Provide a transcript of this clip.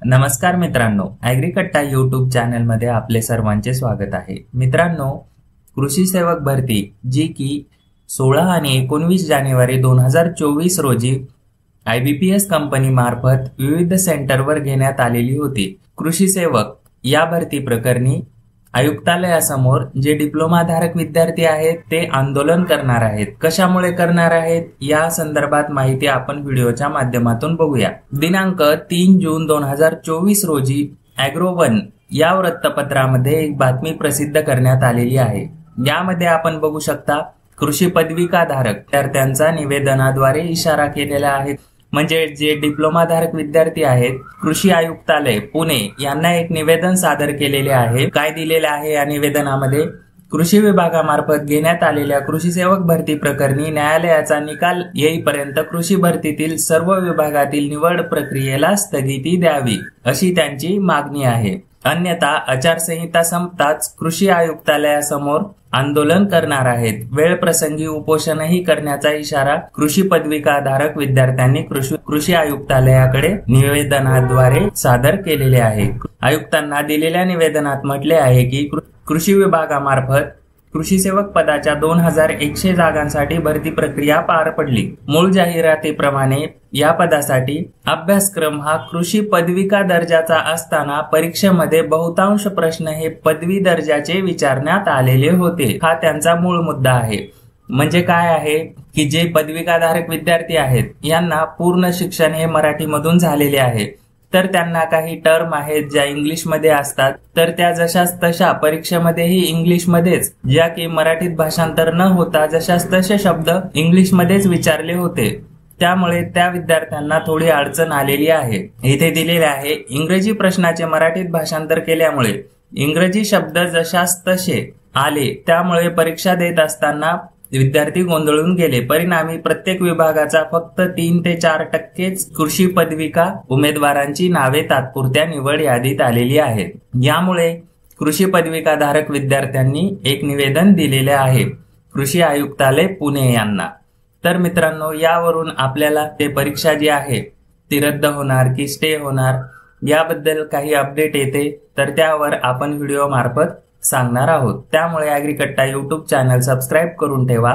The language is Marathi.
नमस्कार मित्रांनो, ॲग्रीकट्टा यूट्यूब चॅनलमध्ये आपले सर्वांचे स्वागत आहे। मित्रांनो, कृषी सेवक भरती जी की 16 आणि 19 जानेवारी 2024 रोजी IBPS कंपनी मार्फत विविध सेंटरवर घेण्यात आलेली होती। कृषी सेवक या भरती प्रकरणी आयुक्तालयासमोर जे डिप्लोमा धारक विद्यार्थी आहेत ते आंदोलन करणार आहेत। कशामुळे करणार आहेत या संदर्भात माहिती आपण व्हिडिओच्या माध्यमातून बघूया। दिनांक 3 जून 2024 रोजी ॲग्रो1 या वृत्तपत्रामध्ये एक बातमी प्रसिद्ध करण्यात आलेली आहे। यामध्ये आपण बघू शकता कृषी पदविका धारक विद्यार्थ्यांचा निवेदनाद्वारे इशारा केलेला आहे। म्हणजे जे डिप्लोमा धारक विद्यार्थी आहेत, कृषी आयुक्तालय पुणे यांना एक निवेदन सादर केलेले आहे। काय दिलेले आहे या निवेदनामध्ये? कृषी विभागामार्फत घेण्यात आलेल्या कृषी सेवक भरती प्रकरणी न्यायालयाचा निकाल येईपर्यंत कृषी भरतीतील सर्व विभागातील निवड प्रक्रियेला स्थगिती द्यावी अशी त्यांची मागणी आहे। अन्यथा आचारसंहिता संपताच कृषी आयुक्तालयासमोर आंदोलन करणार आहेत। वेळ प्रसंगी उपोषणही करण्याचा इशारा कृषी पदविका धारक विद्यार्थ्यांनी कृषी आयुक्तालयाकडे निवेदनाद्वारे सादर केलेले आहे। आयुक्तांना दिलेल्या निवेदनात म्हटले आहे की कृषी विभागामार्फत कृषी सेवक पदाच्या 2100 जागांसाठी भरती प्रक्रिया पार पडली। मूळ जाहिरातीप्रमाणे या पदासाठी अभ्यासक्रम हा कृषी पदविका दर्जाचा असताना परीक्षेमध्ये बहुतांश प्रश्न हे पदवी दर्जाचे विचारण्यात आलेले होते। हा त्यांचा मूळ मुद्दा आहे। म्हणजे काय आहे की जे पदविकाधारक विद्यार्थी आहेत यांना पूर्ण शिक्षण हे मराठीमधून झालेले आहे, तर त्यांना काही टर्म आहेत ज्या इंग्लिशमध्ये असतात, तर त्या जशाच तशा परीक्षेमध्येही इंग्लिशमध्येच, ज्या की मराठीत भाषांतर न होता जशाच तसे शब्द इंग्लिशमध्येच विचारले होते। त्यामुळे त्या विद्यार्थ्यांना थोडी अडचण आलेली आहे। इथे दिलेले आहे, इंग्रजी प्रश्नाचे मराठीत भाषांतर केल्यामुळे इंग्रजी शब्द जशाच तसे आले, त्यामुळे परीक्षा देत असताना विद्यार्थी गोंधळून गेले। परिणामी प्रत्येक विभागाचा फक्त 3 ते 4% कृषी पदविका उमेदवारांची नावे तात्पुरत्या निवड यादीत आलेली आहेत। यामुळे कृषी पदविका धारक विद्यार्थ्यांनी एक निवेदन दिलेले आहे कृषी आयुक्तालय पुणे यांना। तर मित्रांनो, यावरून आपल्याला ते परीक्षा जी आहे ती रद्द होणार की स्टे होणार याबद्दल काही अपडेट येते, तर त्यावर आपण व्हिडिओ मार्फत सांगणार आहोत। त्यामुळे ॲग्रीकट्टा यूट्यूब चॅनल सबस्क्राईब करून ठेवा।